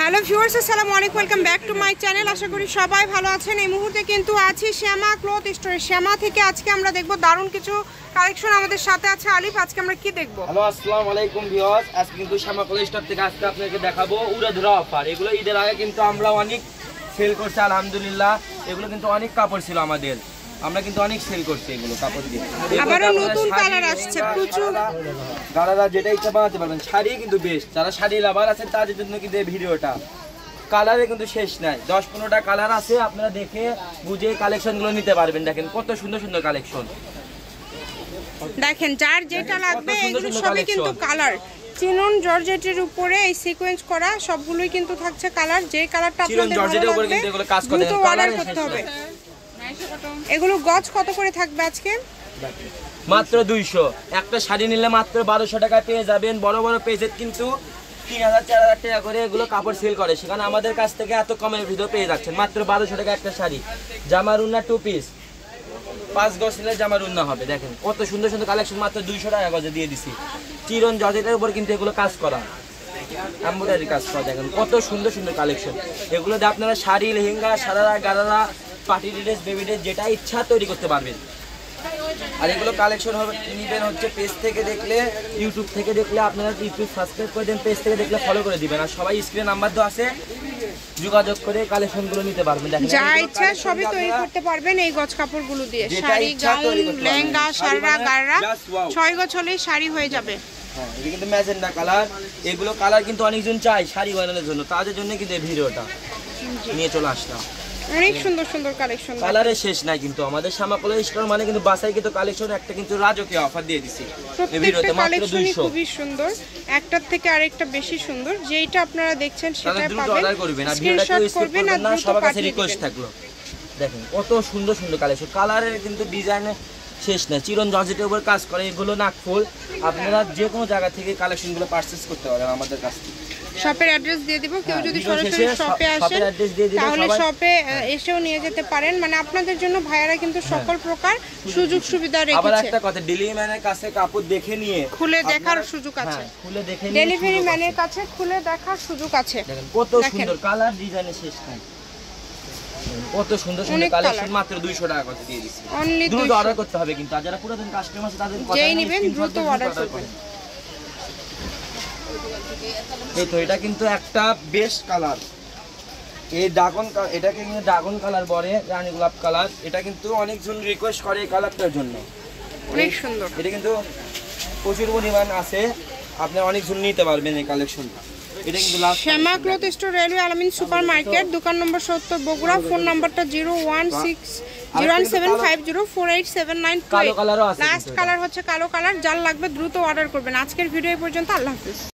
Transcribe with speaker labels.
Speaker 1: Hello viewers, আসসালামু আলাইকুম, welcome back to my channel. আশা করি সবাই ভালো আছেন। এই মুহূর্তে কিন্তু আছি শ্যামা ক্লথ স্টোরে। শ্যামা থেকে আজকে আমরা দেখব দারুণ কিছু কালেকশন। আমাদের সাথে আছে আলিফ। আজকে আমরা কি দেখব?
Speaker 2: হ্যালো আসসালামু আলাইকুম ভিউয়ার্স, আজকে কিন্তু শ্যামা ক্লথ স্টোর থেকে আজকে আপনাদেরকে দেখাবো উড়াধুরা অফার। এগুলো ঈদের আগে কিন্তু আমরা অনেক সেল করছি আলহামদুলিল্লাহ। এগুলো কিন্তু অনেক কাপড় ছিল আমাদের, আমরা কিন্তু অনেক সেল করছি এগুলো কাপড় দিয়ে।
Speaker 1: আবারো নতুন কালার আসছে প্রচুর।
Speaker 2: গাড়ারা যেটা ইচ্ছা বানাতে পারবেন। শাড়ি কিন্তু বেস্ট, যারা শাড়ি লাভার আছেন তাদের জন্য কিন্তু এই ভিডিওটা। কালারে কিন্তু শেষ নাই, 10-15টা কালার আছে, আপনারা দেখে বুঝে কালেকশনগুলো নিতে পারবেন। দেখেন কত সুন্দর সুন্দর কালেকশন,
Speaker 1: দেখেন যার যেটা লাগবে এগুলো সবই কিন্তু কালার। চিনন জর্জেটের উপরে এই সিকোয়েন্স করা সবগুলোই কিন্তু থাকছে কালার। যে কালারটা আপনাদের ভালো লাগবে কিন্তু এগুলো কাজ করে দেন, অর্ডার করতে হবে। এগুলো গজ কত করে থাকবে আজকে?
Speaker 2: মাত্র 200। একটা শাড়ি নিলে মাত্র 1200 টাকায় পেয়ে যাবেন। বড় বড় পেজে কিন্তু 3000-4000 টাকা করে এগুলো কাপড় সেল করে, সেখানে আমাদের কাছ থেকে এত কমের ভিডিও পেয়ে যাচ্ছেন মাত্র 1200 টাকা একটা শাড়ি। জামার উন্না 2 পিস 5 গজ নিলে জামার উন্না হবে। দেখেন কত সুন্দর সুন্দর কালেকশন, মাত্র 200 টাকা গজে দিয়ে দিছি। চিরন জর্জেটের উপর কিন্তু এগুলো কাজ করা, এমব্রয়ডারি কাজ করা। দেখেন কত সুন্দর সুন্দর কালেকশন। এগুলো দিয়ে আপনারা sari, lehenga, sharara, gharara, party dress, baby dress যেটা ইচ্ছা তৈরি করতে পারবেন। আর এগুলো কালেকশন হবে নিবেন হচ্ছে পেজ থেকে দেখলে, ইউটিউব থেকে দেখলে আপনারা ইউটিউব সাবস্ক্রাইব করে দেন, পেজ থেকে দেখলে ফলো করে দিবেন। আর সবাই স্ক্রিনে নাম্বার দেওয়া আছে, যোগাযোগ করে কালেকশনগুলো নিতে পারবেন। দেখেন
Speaker 1: যা ইচ্ছা সবই তৈরি করতে পারবেন এই গজ কাপড়গুলো দিয়ে। শাড়ি, গাউন, লেহেঙ্গা, সারারা, গারারা 6 গজ হলেই শাড়ি হয়ে যাবে।
Speaker 2: হ্যাঁ, এটা কিন্তু ম্যাজেন্ডা কালার। এগুলো কালার কিন্তু অনেকজন চাই শাড়ি বানানোর জন্য, তাদের জন্য কিন্তু এই ভিডিওটা নিয়ে চলে আসলাম।
Speaker 1: অনেক সুন্দর সুন্দর কালেকশন,
Speaker 2: কালারে শেষ নাই কিন্তু আমাদের শ্যামা ক্লথ স্টোর মানে কিন্তু বাসাই কিন্তু কালেকশন একটা কিন্তু রাজকীয় অফার দিয়ে দিছি এই ভিডিওতে। মাত্র 200।
Speaker 1: খুবই সুন্দর, একটার থেকে আরেকটা বেশি সুন্দর। যেটা আপনারা দেখছেন সেটাই
Speaker 2: দ্রুত
Speaker 1: পাবেন।
Speaker 2: অর্ডার করবেন আর ভিডিওটা স্কিপ করবেন না, সবার কাছে রিকোয়েস্ট থাকলো। দেখেন কত সুন্দর সুন্দর কালেকশন, কালারের কিন্তু ডিজাইনে শেষ নাই। চিরন জর্জেটের উপর কাজ করে, এগুলো নাকফুল। আপনারা যে কোনো জায়গা থেকে কালেকশনগুলো পারচেজ করতে পারেন আমাদের কাছ থেকে।
Speaker 1: শপের অ্যাড্রেস দিয়ে দিব, কেউ যদি সরাসরি শপে আসেন তাহলে শপে এসেও নিয়ে যেতে পারেন। মানে আপনাদের জন্য ভাইয়ারা কিন্তু সকল প্রকার সুযোগ সুবিধা রেখেছে।
Speaker 2: আবার একটা কথা, ডেলিভারি ম্যানের কাছে কাপড় দেখে নিয়ে
Speaker 1: খুলে দেখার সুযোগ আছে।
Speaker 2: খুলে দেখে নিয়ে
Speaker 1: ডেলিভারি ম্যানের কাছে খুলে দেখার সুযোগ আছে।
Speaker 2: দেখেন কত সুন্দর কালার, ডিজাইনে শেষ নাই। কত সুন্দর সুন্দর কালেকশন, মাত্র 200 টাকা করে দিয়ে দিচ্ছি। দ্রুত অর্ডার করতে হবে কিন্তু, আর যারা পুরাতন কাস্টমার আছে তাদের কথা
Speaker 1: যেই নেবেন দ্রুত অর্ডার করবেন।
Speaker 2: এই তো এটা কিন্তু একটা বেস্ট কালার, এই ড্রাগন, এটাকে কিন্তু ড্রাগন কালার বলে, রানী গোলাপ কালার। এটা কিন্তু অনেকজন রিকোয়েস্ট করে এই কালারটার জন্য,
Speaker 1: অনেক সুন্দর।
Speaker 2: এটা কিন্তু প্রচুর পরিমাণ আছে, আপনারা অনেকজন নিতে পারবেন এই কালেকশনটা। এটা কিন্তু
Speaker 1: শ্যামা ক্লথ স্টোর, রেলওয়ে আলামিন সুপার মার্কেট, দোকান নম্বর 70, বগুড়া। ফোন নাম্বারটা 01601504879। লাস্ট কালার হচ্ছে কালো কালার। যার লাগবে দ্রুত অর্ডার করবেন। আজকের ভিডিও এই পর্যন্ত। আল্লাহ হাফেজ।